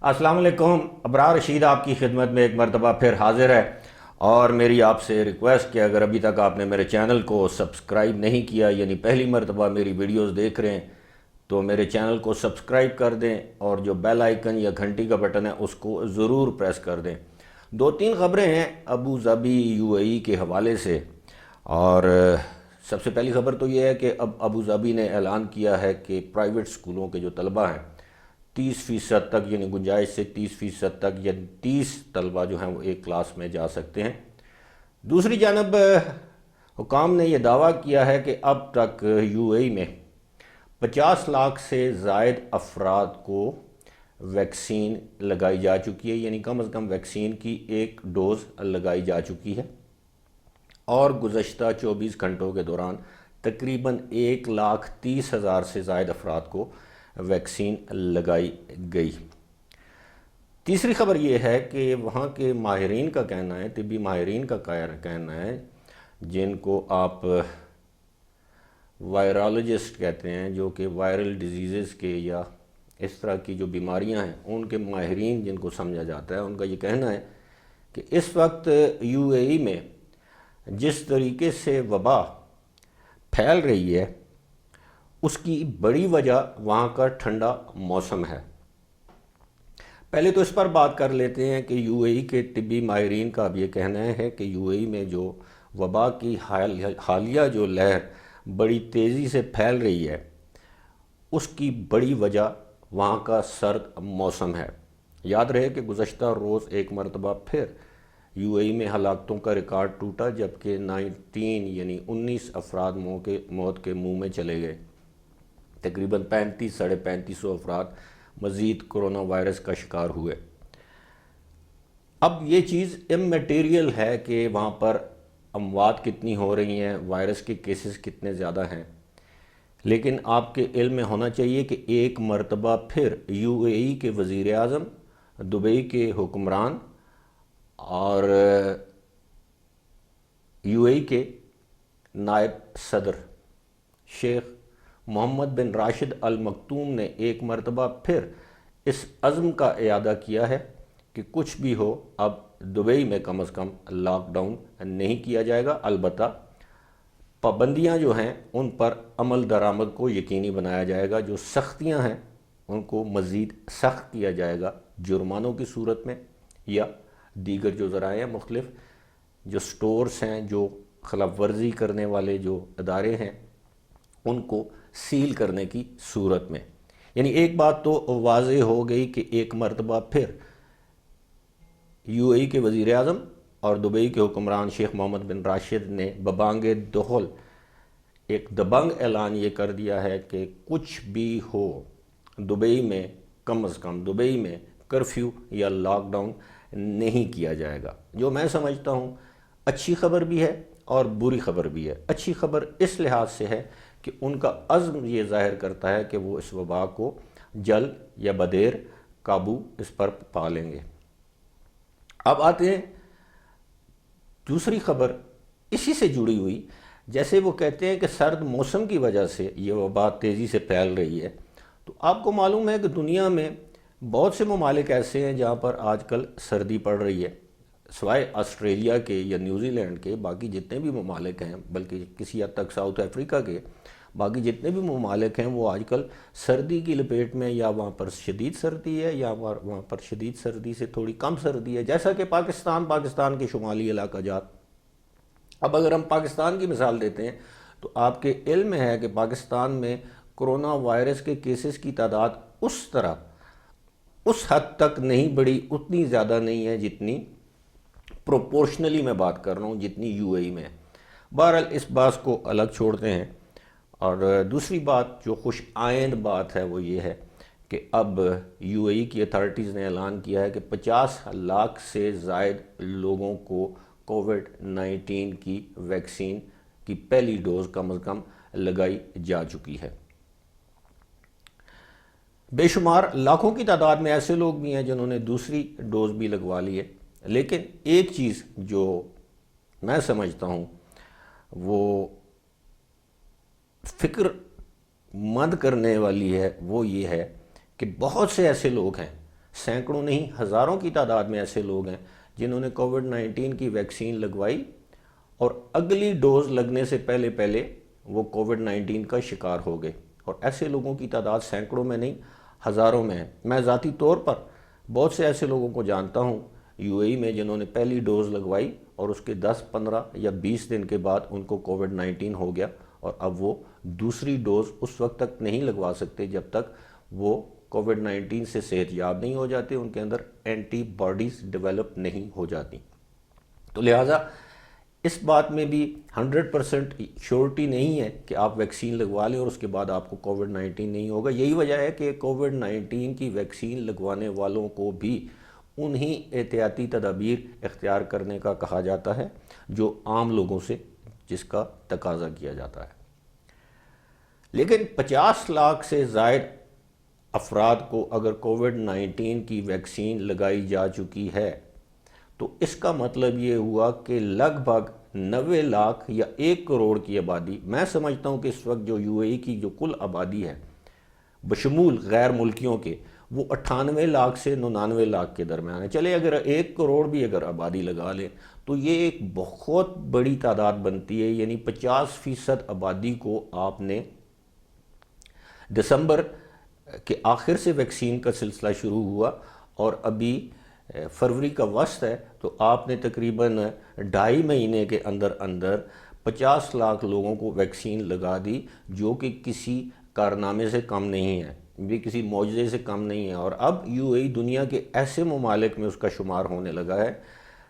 السلام علیکم، ابرار رشید آپ کی خدمت میں ایک مرتبہ پھر حاضر ہے، اور میری آپ سے ریکویسٹ کہ اگر ابھی تک آپ نے میرے چینل کو سبسکرائب نہیں کیا، یعنی پہلی مرتبہ میری ویڈیوز دیکھ رہے ہیں، تو میرے چینل کو سبسکرائب کر دیں اور جو بیل آئیکن یا گھنٹی کا بٹن ہے اس کو ضرور پریس کر دیں۔ دو تین خبریں ہیں ابو ظبی یو اے ای کے حوالے سے، اور سب سے پہلی خبر تو یہ ہے کہ اب ابو ظبی نے اعلان کیا ہے کہ پرائیویٹ سکولوں کے جو طلبہ ہیں 30% تک، یعنی گنجائش سے 30% تک، یعنی 30 طلبہ جو ہیں وہ ایک کلاس میں جا سکتے ہیں۔ دوسری جانب حکام نے یہ دعویٰ کیا ہے کہ اب تک یو اے ای میں 50 لاکھ سے زائد افراد کو ویکسین لگائی جا چکی ہے، یعنی کم از کم ویکسین کی ایک ڈوز لگائی جا چکی ہے، اور گزشتہ 24 گھنٹوں کے دوران تقریباً 1,30,000 سے زائد افراد کو ویکسین لگائی گئی۔ تیسری خبر یہ ہے کہ وہاں کے ماہرین کا کہنا ہے، طبی ماہرین کا کہنا ہے، جن کو آپ وائرالوجسٹ کہتے ہیں، جو کہ وائرل ڈیزیزز کے یا اس طرح کی جو بیماریاں ہیں ان کے ماہرین جن کو سمجھا جاتا ہے، ان کا یہ کہنا ہے کہ اس وقت یو اے ای میں جس طریقے سے وبا پھیل رہی ہے اس کی بڑی وجہ وہاں کا ٹھنڈا موسم ہے۔ پہلے تو اس پر بات کر لیتے ہیں کہ یو اے ای کے طبی ماہرین کا اب یہ کہنا ہے کہ یو اے ای میں جو وبا کی حالیہ جو لہر بڑی تیزی سے پھیل رہی ہے اس کی بڑی وجہ وہاں کا سرد موسم ہے۔ یاد رہے کہ گزشتہ روز ایک مرتبہ پھر یو اے ای میں ہلاکتوں کا ریکارڈ ٹوٹا، جبکہ 19 افراد موت کے منہ میں چلے گئے۔ تقریباً 35,550 افراد مزید کرونا وائرس کا شکار ہوئے۔ اب یہ چیز اممیٹیریل ہے کہ وہاں پر اموات کتنی ہو رہی ہیں، وائرس کے کیسز کتنے زیادہ ہیں، لیکن آپ کے علم میں ہونا چاہیے کہ ایک مرتبہ پھر یو اے ای کے وزیر اعظم، دبئی کے حکمران اور یو اے ای کے نائب صدر شیخ محمد بن راشد ال مکتوم نے ایک مرتبہ پھر اس عزم کا اعادہ کیا ہے کہ کچھ بھی ہو اب دبئی میں کم از کم لاک ڈاؤن نہیں کیا جائے گا، البتہ پابندیاں جو ہیں ان پر عمل درآمد کو یقینی بنایا جائے گا، جو سختیاں ہیں ان کو مزید سخت کیا جائے گا جرمانوں کی صورت میں، یا دیگر جو ذرائع ہیں مختلف جو سٹورز ہیں، جو خلاف ورزی کرنے والے جو ادارے ہیں ان کو سیل کرنے کی صورت میں۔ یعنی ایک بات تو واضح ہو گئی کہ ایک مرتبہ پھر یو اے ای کے وزیر اعظم اور دبئی کے حکمران شیخ محمد بن راشد نے ببانگ دہل ایک دبنگ اعلان یہ کر دیا ہے کہ کچھ بھی ہو دبئی میں کم از کم دبئی میں کرفیو یا لاک ڈاؤن نہیں کیا جائے گا، جو میں سمجھتا ہوں اچھی خبر بھی ہے اور بری خبر بھی ہے۔ اچھی خبر اس لحاظ سے ہے کہ ان کا عزم یہ ظاہر کرتا ہے کہ وہ اس وبا کو جلد یا بدیر قابو اس پر پا لیں گے۔ اب آتے ہیں دوسری خبر اسی سے جڑی ہوئی، جیسے وہ کہتے ہیں کہ سرد موسم کی وجہ سے یہ وبا تیزی سے پھیل رہی ہے، تو آپ کو معلوم ہے کہ دنیا میں بہت سے ممالک ایسے ہیں جہاں پر آج کل سردی پڑ رہی ہے، سوائے آسٹریلیا کے یا نیوزی لینڈ کے باقی جتنے بھی ممالک ہیں، بلکہ کسی حد تک ساؤتھ افریقہ کے باقی جتنے بھی ممالک ہیں وہ آج کل سردی کی لپیٹ میں، یا وہاں پر شدید سردی ہے یا وہاں پر شدید سردی سے تھوڑی کم سردی ہے، جیسا کہ پاکستان کے شمالی علاقہ جات۔ اب اگر ہم پاکستان کی مثال دیتے ہیں تو آپ کے علم میں ہے کہ پاکستان میں کرونا وائرس کے کیسز کی تعداد اس حد تک نہیں بڑھی، اتنی زیادہ نہیں ہے جتنی پروپورشنلی میں بات کر رہا ہوں جتنی یو اے ای میں ہے۔ بہرحال اس بات کو الگ چھوڑتے ہیں، اور دوسری بات جو خوش آئند بات ہے وہ یہ ہے کہ اب یو اے ای کی اتھارٹیز نے اعلان کیا ہے کہ 50 لاکھ سے زائد لوگوں کو کووڈ-19 کی ویکسین کی پہلی ڈوز کم از کم لگائی جا چکی ہے۔ بے شمار لاکھوں کی تعداد میں ایسے لوگ بھی ہیں جنہوں نے دوسری ڈوز بھی لگوا لی ہے، لیکن ایک چیز جو میں سمجھتا ہوں وہ فکر مند کرنے والی ہے وہ یہ ہے کہ بہت سے ایسے لوگ ہیں سینکڑوں نہیں ہزاروں کی تعداد میں ایسے لوگ ہیں جنہوں نے کووڈ 19 کی ویکسین لگوائی اور اگلی ڈوز لگنے سے پہلے پہلے وہ کووڈ 19 کا شکار ہو گئے، اور ایسے لوگوں کی تعداد سینکڑوں میں نہیں ہزاروں میں ہے۔ میں ذاتی طور پر بہت سے ایسے لوگوں کو جانتا ہوں یو اے ای میں جنہوں نے پہلی ڈوز لگوائی اور اس کے 10 15 یا 20 دن کے بعد ان کو کووڈ 19 ہو گیا، اور اب وہ دوسری ڈوز اس وقت تک نہیں لگوا سکتے جب تک وہ کووڈ 19 سے صحت یاب نہیں ہو جاتے، ان کے اندر اینٹی باڈیز ڈیولپ نہیں ہو جاتی۔ تو لہٰذا اس بات میں بھی 100% شیورٹی نہیں ہے کہ آپ ویکسین لگوا لیں اور اس کے بعد آپ کو کووڈ 19 نہیں ہوگا۔ یہی وجہ ہے کہ کووڈ 19 کی ویکسین لگوانے والوں کو بھی انہی احتیاطی تدابیر اختیار کرنے کا کہا جاتا ہے جو عام لوگوں سے جس کا تقاضا کیا جاتا ہے۔ لیکن 50 لاکھ سے زائد افراد کو اگر کووڈ 19 کی ویکسین لگائی جا چکی ہے تو اس کا مطلب یہ ہوا کہ لگ بھگ 90 لاکھ یا 1 کروڑ کی آبادی، میں سمجھتا ہوں کہ اس وقت جو یو اے ای کی جو کل آبادی ہے بشمول غیر ملکیوں کے، وہ 98 لاکھ سے 99 لاکھ کے درمیان ہے۔ چلے اگر 1 کروڑ بھی اگر آبادی لگا لیں تو یہ ایک بہت بڑی تعداد بنتی ہے، یعنی 50% آبادی کو آپ نے دسمبر کے آخر سے ویکسین کا سلسلہ شروع ہوا اور ابھی فروری کا وسط ہے، تو آپ نے تقریباً 2.5 مہینے کے اندر اندر 50 لاکھ لوگوں کو ویکسین لگا دی، جو کہ کسی کارنامے سے کم نہیں ہے، بھی کسی معجزے سے کم نہیں ہے۔ اور اب یو اے ای دنیا کے ایسے ممالک میں اس کا شمار ہونے لگا ہے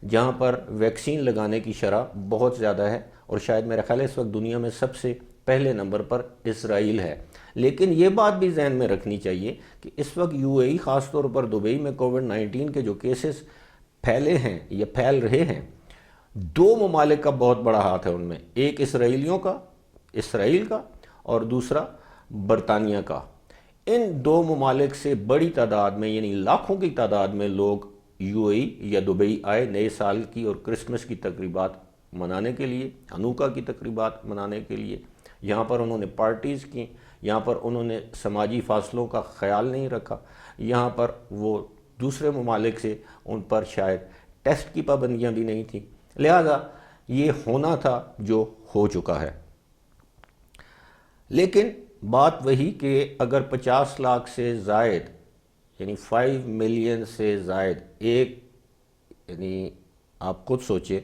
جہاں پر ویکسین لگانے کی شرح بہت زیادہ ہے، اور شاید میرا خیال ہے اس وقت دنیا میں سب سے پہلے نمبر پر اسرائیل ہے۔ لیکن یہ بات بھی ذہن میں رکھنی چاہیے کہ اس وقت یو اے ای خاص طور پر دبئی میں کووڈ 19 کے جو کیسز پھیلے ہیں یا پھیل رہے ہیں، 2 ممالک کا بہت بڑا ہاتھ ہے ان میں، ایک اسرائیل کا اور دوسرا برطانیہ کا۔ ان 2 ممالک سے بڑی تعداد میں یعنی لاکھوں کی تعداد میں لوگ یو اے ای یا دبئی آئے نئے سال کی اور کرسمس کی تقریبات منانے کے لیے، ہنوکا کی تقریبات منانے کے لیے۔ یہاں پر انہوں نے پارٹیز کی، یہاں پر انہوں نے سماجی فاصلوں کا خیال نہیں رکھا، یہاں پر وہ دوسرے ممالک سے ان پر شاید ٹیسٹ کی پابندیاں بھی نہیں تھیں، لہذا یہ ہونا تھا جو ہو چکا ہے۔ لیکن بات وہی کہ اگر 50 لاکھ سے زائد یعنی 5 ملین سے زائد یعنی آپ خود سوچیں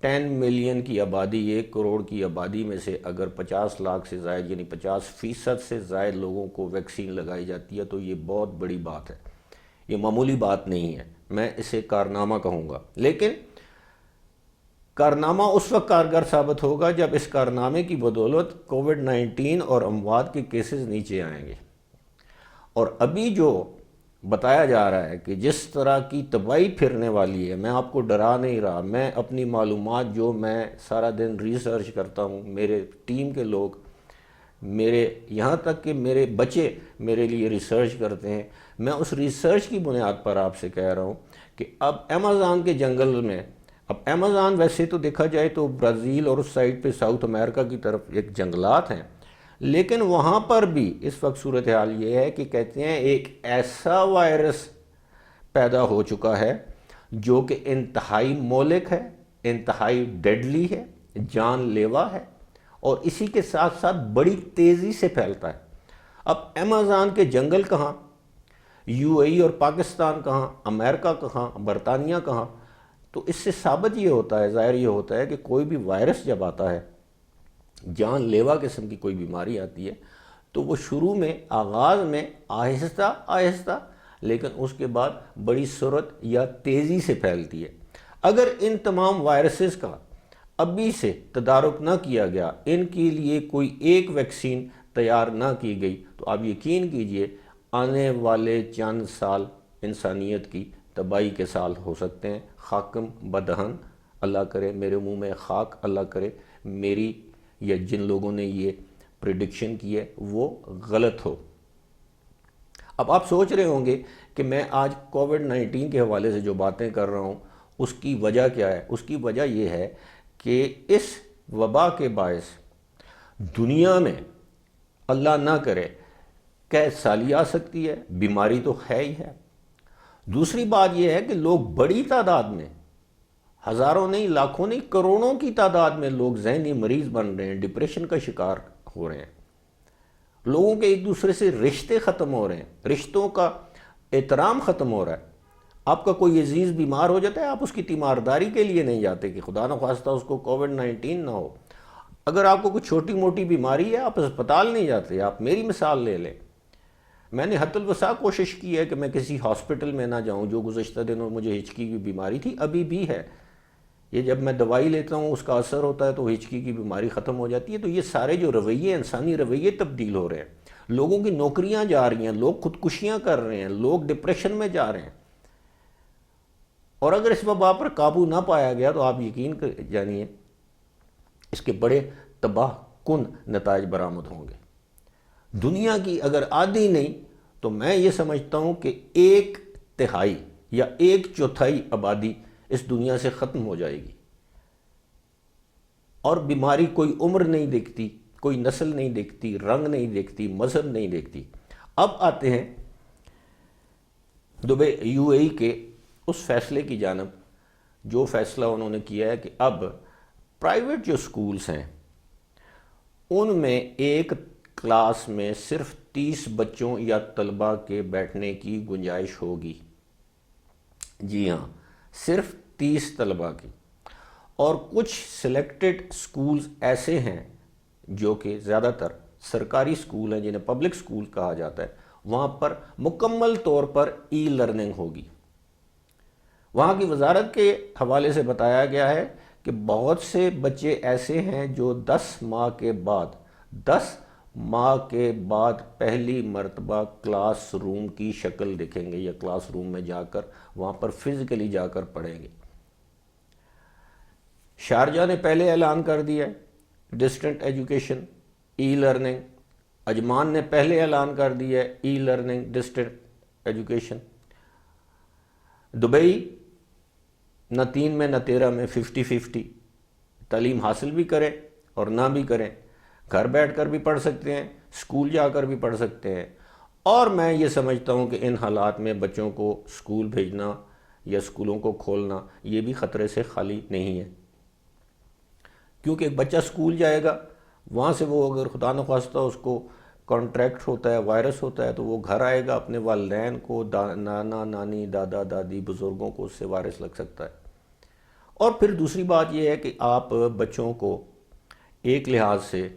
10 ملین کی آبادی، 1 کروڑ کی آبادی میں سے اگر 50 لاکھ سے زائد یعنی 50% سے زائد لوگوں کو ویکسین لگائی جاتی ہے تو یہ بہت بڑی بات ہے، یہ معمولی بات نہیں ہے، میں اسے کارنامہ کہوں گا۔ لیکن کارنامہ اس وقت کارگر ثابت ہوگا جب اس کارنامے کی بدولت کووڈ 19 اور اموات کے کیسز نیچے آئیں گے۔ اور ابھی جو بتایا جا رہا ہے کہ جس طرح کی تباہی پھرنے والی ہے، میں آپ کو ڈرا نہیں رہا، میں اپنی معلومات جو میں سارا دن ریسرچ کرتا ہوں، میرے ٹیم کے لوگ، یہاں تک کہ میرے بچے میرے لیے ریسرچ کرتے ہیں، میں اس ریسرچ کی بنیاد پر آپ سے کہہ رہا ہوں کہ اب ایمیزون کے جنگل میں، اب ایمیزون ویسے تو دیکھا جائے تو برازیل اور اس سائڈ پہ ساؤتھ امریکہ کی طرف ایک جنگلات ہیں، لیکن وہاں پر بھی اس وقت صورتحال یہ ہے کہ کہتے ہیں ایک ایسا وائرس پیدا ہو چکا ہے جو کہ انتہائی مہلک ہے، انتہائی ڈیڈلی ہے، جان لیوا ہے، اور اسی کے ساتھ ساتھ بڑی تیزی سے پھیلتا ہے۔ اب ایمیزون کے جنگل کہاں، یو اے ای اور پاکستان کہاں، امریکہ کہاں، برطانیہ کہاں؟ تو اس سے ثابت یہ ہوتا ہے، ظاہر یہ ہوتا ہے کہ کوئی بھی وائرس جب آتا ہے، جان لیوا قسم کی کوئی بیماری آتی ہے، تو وہ شروع میں آغاز میں آہستہ آہستہ لیکن اس کے بعد بڑی سرعت یا تیزی سے پھیلتی ہے۔ اگر ان تمام وائرسز کا ابھی سے تدارک نہ کیا گیا، ان کے لیے کوئی ایک ویکسین تیار نہ کی گئی، تو آپ یقین کیجئے آنے والے چند سال انسانیت کی تباہی کے سال ہو سکتے ہیں۔ خاکم بدہن، اللہ کرے میرے منہ میں خاک، اللہ کرے میری یا جن لوگوں نے یہ پریڈکشن کی ہے وہ غلط ہو۔ اب آپ سوچ رہے ہوں گے کہ میں آج کووڈ 19 کے حوالے سے جو باتیں کر رہا ہوں اس کی وجہ کیا ہے؟ اس کی وجہ یہ ہے کہ اس وبا کے باعث دنیا میں اللہ نہ کرے قحط سالی آ سکتی ہے، بیماری تو ہے ہی ہے، دوسری بات یہ ہے کہ لوگ بڑی تعداد میں، ہزاروں نہیں، لاکھوں نہیں، کروڑوں کی تعداد میں لوگ ذہنی مریض بن رہے ہیں، ڈپریشن کا شکار ہو رہے ہیں، لوگوں کے ایک دوسرے سے رشتے ختم ہو رہے ہیں، رشتوں کا احترام ختم ہو رہا ہے۔ آپ کا کوئی عزیز بیمار ہو جاتا ہے، آپ اس کی تیمارداری کے لیے نہیں جاتے کہ خدا نخواستہ اس کو کووڈ-19 نہ ہو۔ اگر آپ کو کوئی چھوٹی موٹی بیماری ہے، آپ اسپتال نہیں جاتے۔ آپ میری مثال لے لیں، میں نے حتی الوسع کوشش کی ہے کہ میں کسی ہاسپٹل میں نہ جاؤں۔ جو گزشتہ دنوں مجھے ہچکی کی بیماری تھی، ابھی بھی ہے، یہ جب میں دوائی لیتا ہوں اس کا اثر ہوتا ہے تو ہچکی کی بیماری ختم ہو جاتی ہے۔ تو یہ سارے جو رویے، انسانی رویے تبدیل ہو رہے ہیں، لوگوں کی نوکریاں جا رہی ہیں، لوگ خودکشیاں کر رہے ہیں، لوگ ڈپریشن میں جا رہے ہیں۔ اور اگر اس وبا پر قابو نہ پایا گیا تو آپ یقین جانیے اس کے بڑے تباہ کن نتائج برآمد ہوں گے۔ دنیا کی اگر آدھی نہیں تو میں یہ سمجھتا ہوں کہ 1/3 یا 1/4 آبادی اس دنیا سے ختم ہو جائے گی۔ اور بیماری کوئی عمر نہیں دیکھتی، کوئی نسل نہیں دیکھتی، رنگ نہیں دیکھتی، مذہب نہیں دیکھتی۔ اب آتے ہیں دبئی UAE کے اس فیصلے کی جانب، جو فیصلہ انہوں نے کیا ہے کہ اب پرائیویٹ جو سکولز ہیں ان میں ایک کلاس میں صرف 30 بچوں یا طلبہ کے بیٹھنے کی گنجائش ہوگی۔ جی ہاں، صرف 30 طلبہ کی۔ اور کچھ سلیکٹڈ سکولز ایسے ہیں جو کہ زیادہ تر سرکاری سکول ہیں، جنہیں پبلک سکول کہا جاتا ہے، وہاں پر مکمل طور پر ای لرننگ ہوگی۔ وہاں کی وزارت کے حوالے سے بتایا گیا ہے کہ بہت سے بچے ایسے ہیں جو 10 ماہ کے بعد پہلی مرتبہ کلاس روم کی شکل دیکھیں گے، یا کلاس روم میں جا کر وہاں پر فزیکلی جا کر پڑھیں گے۔ شارجہ نے پہلے اعلان کر دیا ہے distant education, E learning. Ajman نے پہلے اعلان کر دیا ہے E learning, distant education. Dubai نہ 3 میں نہ 13 میں 50-50، تعلیم حاصل بھی کریں اور نہ بھی کریں، گھر بیٹھ کر بھی پڑھ سکتے ہیں، سکول جا کر بھی پڑھ سکتے ہیں۔ اور میں یہ سمجھتا ہوں کہ ان حالات میں بچوں کو سکول بھیجنا یا سکولوں کو کھولنا یہ بھی خطرے سے خالی نہیں ہے، کیونکہ ایک بچہ سکول جائے گا، وہاں سے وہ اگر خدا نخواستہ اس کو کانٹریکٹ ہوتا ہے، وائرس ہوتا ہے، تو وہ گھر آئے گا، اپنے والدین کو، نانا نانی، دادا دادی، بزرگوں کو اس سے وائرس لگ سکتا ہے۔ اور پھر دوسری بات یہ ہے کہ آپ بچوں کو ایک لحاظ سے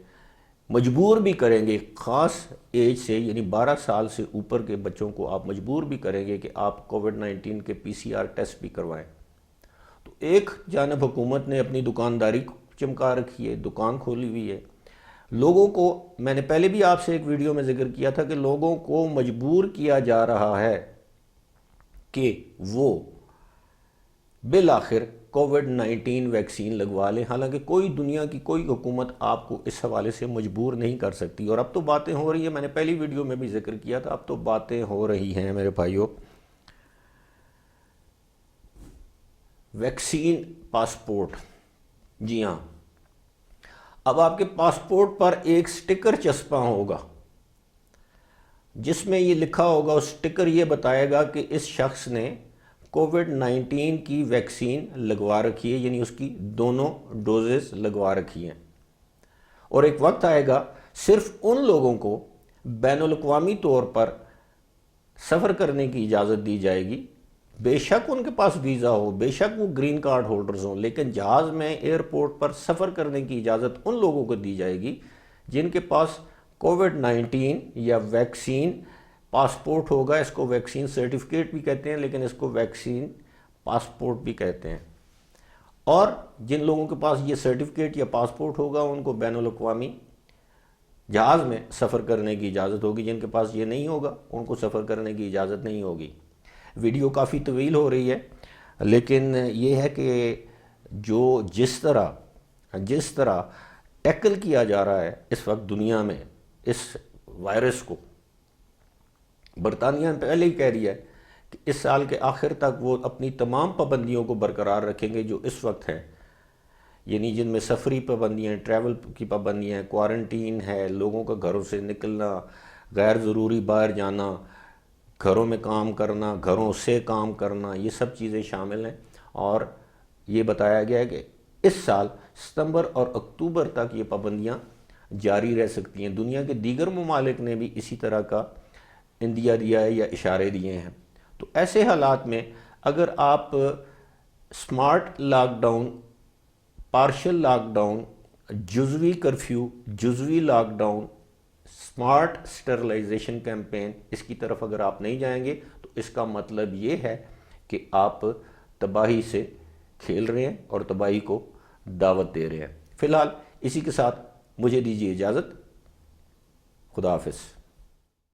مجبور بھی کریں گے، خاص ایج سے، یعنی 12 سال سے اوپر کے بچوں کو آپ مجبور بھی کریں گے کہ آپ کووڈ-19 کے PCR ٹیسٹ بھی کروائیں۔ تو ایک جانب حکومت نے اپنی دکانداری چمکا رکھی ہے، دکان کھولی ہوئی ہے، لوگوں کو، میں نے پہلے بھی آپ سے ایک ویڈیو میں ذکر کیا تھا کہ لوگوں کو مجبور کیا جا رہا ہے کہ وہ بالآخر کووڈ-19 ویکسین لگوا لیں، حالانکہ کوئی دنیا کی کوئی حکومت آپ کو اس حوالے سے مجبور نہیں کر سکتی۔ اور اب تو باتیں ہو رہی ہیں، میں نے پہلی ویڈیو میں بھی ذکر کیا تھا، اب تو باتیں ہو رہی ہیں میرے بھائیوں، ویکسین پاسپورٹ۔ جی ہاں، اب آپ کے پاسپورٹ پر ایک سٹیکر چسپاں ہوگا جس میں یہ لکھا ہوگا، اس سٹیکر یہ بتائے گا کہ اس شخص نے کووڈ-19 کی ویکسین لگوا رکھی ہے، یعنی اس کی دونوں ڈوزز لگوا رکھی ہیں۔ اور ایک وقت آئے گا صرف ان لوگوں کو بین الاقوامی طور پر سفر کرنے کی اجازت دی جائے گی، بے شک ان کے پاس ویزا ہو، بے شک وہ گرین کارڈ ہولڈرز ہوں، لیکن جہاز میں، ایئرپورٹ پر سفر کرنے کی اجازت ان لوگوں کو دی جائے گی جن کے پاس کووڈ-19 یا ویکسین پاسپورٹ ہوگا۔ اس کو ویکسین سرٹیفکیٹ بھی کہتے ہیں، لیکن اس کو ویکسین پاسپورٹ بھی کہتے ہیں۔ اور جن لوگوں کے پاس یہ سرٹیفکیٹ یا پاسپورٹ ہوگا ان کو بین الاقوامی جہاز میں سفر کرنے کی اجازت ہوگی، جن کے پاس یہ نہیں ہوگا ان کو سفر کرنے کی اجازت نہیں ہوگی۔ ویڈیو کافی طویل ہو رہی ہے، لیکن یہ ہے کہ جس طرح ٹیکل کیا جا رہا ہے اس وقت دنیا میں اس وائرس کو، برطانیہ نے پہلے ہی کہہ دیا ہے کہ اس سال کے آخر تک وہ اپنی تمام پابندیوں کو برقرار رکھیں گے جو اس وقت ہیں، یعنی جن میں سفری پابندیاں، ٹریول کی پابندیاں، کوارنٹین ہے، لوگوں کا گھروں سے نکلنا، غیر ضروری باہر جانا، گھروں میں کام کرنا، گھروں سے کام کرنا، یہ سب چیزیں شامل ہیں۔ اور یہ بتایا گیا ہے کہ اس سال ستمبر اور اکتوبر تک یہ پابندیاں جاری رہ سکتی ہیں۔ دنیا کے دیگر ممالک نے بھی اسی طرح کا اندیہ دیا ہے یا اشارے دیے ہیں۔ تو ایسے حالات میں اگر آپ smart lockdown, partial lockdown, جزوی کرفیو، جزوی lockdown, smart sterilisation campaign, اس کی طرف اگر آپ نہیں جائیں گے تو اس کا مطلب یہ ہے کہ آپ تباہی سے کھیل رہے ہیں اور تباہی کو دعوت دے رہے ہیں۔ فی الحال اسی کے ساتھ مجھے دیجیے اجازت۔ خدا حافظ۔